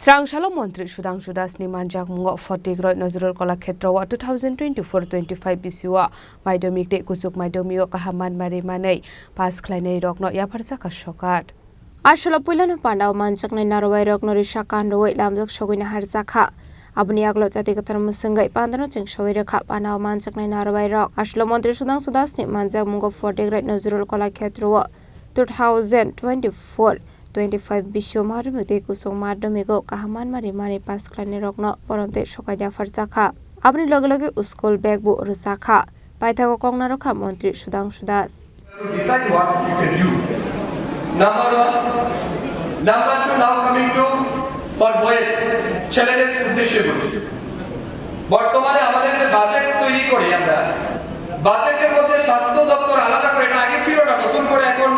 স্রাংশালো মন্ত্রী সুধাংশু দাসনি মানজাকমুঙ্গ ফটিগ্রয় নজরুল কলাক্ষেত্রও 2024-25 বিসিওয়া মাধ্যমিক দে কুসুক মাধ্যমিক কাহামান মারি মাनै পাস খ্লাইনাই রকনো ইয়াফারজাকা সকাট আসলে পয়লানো পান্ডাও মানজাকনাই নারওয়াই রকনো রিসাকান রoi lamjak sogina harjaka abuni aglo jatigatar musungai pandano chengsawai rekha panao manjaknai narwai rok aslo mantri sudangshu dasni manjakmungo fordegrai nozrul kolakshetrowo 2024-25 বিশ্ব মাধ্যমিক কুসুম মাধ্যমিক কাহামান মারি মারি পাস খ্লাইনাই রকনো পরন্তে সকাইয়া ফারজাকা abuni lage lage school bag বো রসাখা পাইথাগো কংনা রখা মন্ত্রী Sudhanshu Das decide what you can do. Number one. Number two, now coming to for boys, ছেলেদের উদ্দেশ্যে বলি বর্তমানে আমাদের যে বাজেট তৈরি করি আমরা বাজেটের মধ্যে স্বাস্থ্য দপ্তর আলাদা করে এটা আগে ছিল না নতুন করে এখন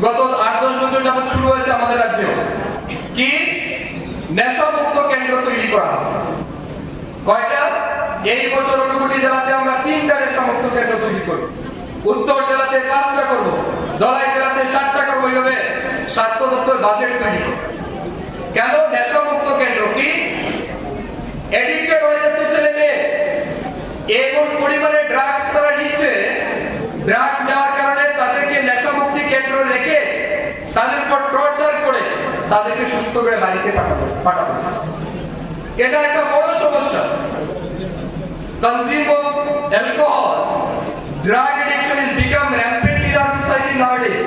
গত 8-10 বছর যাবত শুরু হয়েছে আমাদের রাজ্যে কি নেশামুক্ত কেন্দ্র তৈরি করা কয়টা এই বছর অনুগুটি জেলাতে আমরা 3টা নেশামুক্ত কেন্দ্র তৈরি করব উত্তর জেলাতে 5টা করব ধলাই জেলাতে 7টা করব এইভাবে স্বাস্থ্য দপ্তর বাজেট তৈরি করবে কেন নেশামুক্ত কেন্দ্র কি এডিক্টেড হয়ে যাচ্ছে ছেলে মেয়ে এমন পরিমাণে ড্রাগস তারা নিচ্ছে ড্রাগস নেওয়ার কারণে তাদেরকে নেশামুক্তি কেন্দ্র রেখে তাদের উপর টর্চার করে তাদেরকে সুস্থ করে বাড়িতে পাঠাবো এটা একটা বড় সমস্যা consume of alcohol drug addiction is become rampant in our society nowadays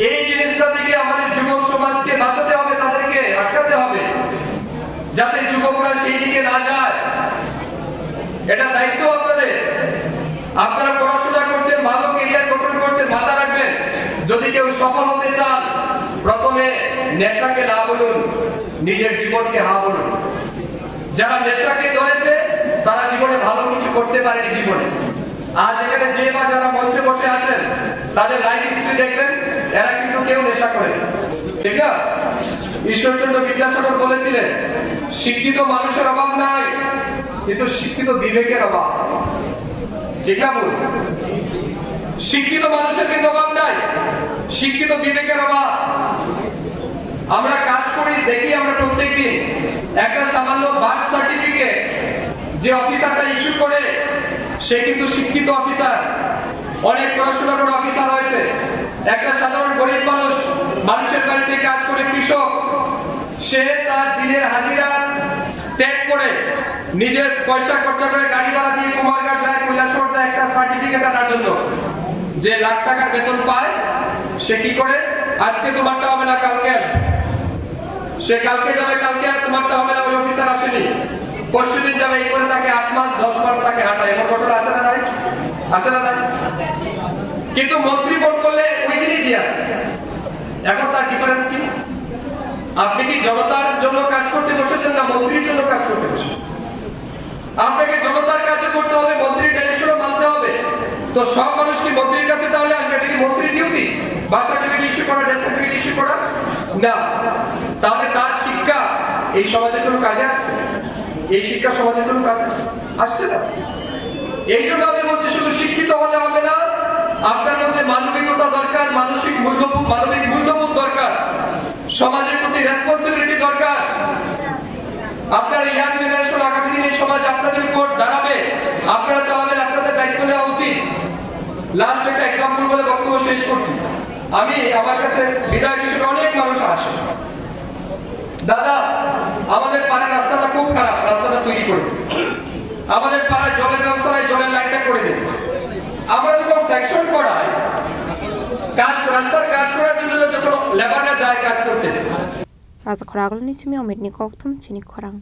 এই জিনিসটা থেকে আমাদের যুবক সমাজকে বাঁচাতে হবে তাদেরকে আটকাতে হবে যাতে যুবকরা সেই দিকে না যায় এটা দায়িত্ব আপনারা পড়াশোনা করছেন ভালো ক্যারিয়ার গঠন করছেন মাথা রাখবেন যদি কেউ সফল হতে চান প্রথমে নেশাকে না বলুন নিজের জীবনকে হ্যাঁ বলুন যারা নেশাকে ধরেছে তারা জীবনে ভালো কিছু করতে পারেনি জীবনে আজ এখানে যে বা যারা মঞ্চে বসে আছেন তাদের লাইফ হিস্ট্রি দেখবেন এরা কিন্তু কেউ নেশা করে ঠিক না ঈশ্বরচন্দ্র বিদ্যাসাগর বলেছিলেন শিক্ষিত মানুষের অভাব নাই কিন্তু শিক্ষিত বিবেকের অভাব ঠিক না বল শিক্ষিত মানুষের কিন্তু অভাব নাই শিক্ষিত বিবেকের অভাব আমরা কাজ করি দেখি আমরা প্রত্যেকদিন একটা সামান্য বার্থ সার্টিফিকেট যে অফিসারটা ইস্যু করে সে কিন্তু শিক্ষিত অফিসার অনেক পড়াশোনা করে অফিসার হয়েছে একটা সাধারণ গরিব মানুষের বাড়িতে কাজ করে কৃষক সে তার দিনের হাজিরা ত্যাগ করে নিজের পয়সা খরচা করে গাড়ি ভাড়া দিয়ে কুমারঘাট যায় কৈলাসহর যায় একটা সার্টিফিকেট আনার জন্য যে লাখ টাকার বেতন পায় সে কি করে আজকে তোমারটা হবে না কালকে আসবে সে কালকে যাবে কালকে আর তোমারটা হবে না ওই অফিসার আসেনি পরশুদিন যাবে এই করে তাকে 8 মাস 10 মাস তাকে হাঁটায় এমন ঘটনা আছে না নাই আছে না নাই কিন্তু মন্ত্রী ফোন করলে ওই দিনই দিয়া এখন তার ডিফারেন্স কি আপনি কি জনতার জন্য কাজ করতে বসেছেন না মন্ত্রীর জন্য কাজ করতে বসেছেন আপনাকে জনতার কাজ করতে হবে মন্ত্রীর ডাইরেকশনও মানতে হবে তো সব মানুষ কি মন্ত্রীর কাছে তাহলে আসবে এটা কি মন্ত্রীর ডিউটি বার্থ সার্টিফিকেট ইস্যু করা ডেথ সার্টিফিকেট ইস্যু করা না তাহলে তার শিক্ষা এই সমাজের কোনো কাজে আসছে এই শিক্ষা সমাজের কোনো কাজে আসছে না এই জন্য আমি বলছি শুধু শিক্ষিত হলে হবে না আপনার মধ্যে মানবিকতা দরকার মানবিক মূল্যবোধ দরকার সমাজের প্রতি রেসপন্সিবিলিটি দরকার আপনার ইয়াং জেনারেশন আগামী দিনে সমাজ আপনাদের উপর দাঁড়াবে আপনারা চালাবেন আপনাদের দায়িত্ব নেওয়া উচিত লাস্ট একটা এক্সাম্পল বলে বক্তব্য শেষ করছি আমি আমার কাছে বিদায় বিষয়ে অনেক মানুষ আসে দাদা আমাদের পাড়ার রাস্তাটা খুব খারাপ রাস্তাটা তৈরি করে আমাদের পাড়ায় জলের ব্যবস্থা নাই জলের লাইনটা করে দেন আমরা যখন সেকশন করাই রাস্তার কাজ করার জন্য যখন লেবাররা যায় কাজ করতে রাজা খরাগল নিসিমি অমিত নিকথম চিনি খরাং